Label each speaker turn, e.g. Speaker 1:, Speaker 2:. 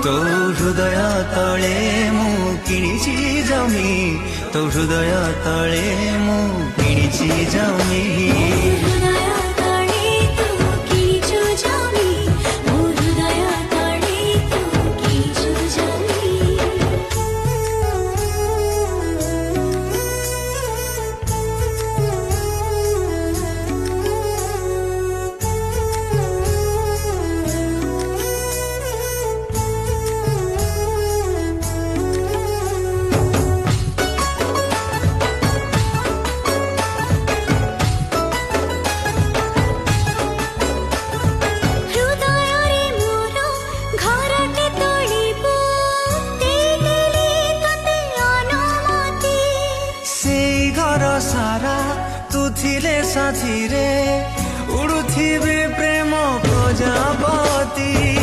Speaker 1: तो हृदय तले मु किणिछि जमी तो हृदय तले मु किणिछि जमी सारा तू थिले साथी रे उड़ुथिबे प्रेम प्रजापति।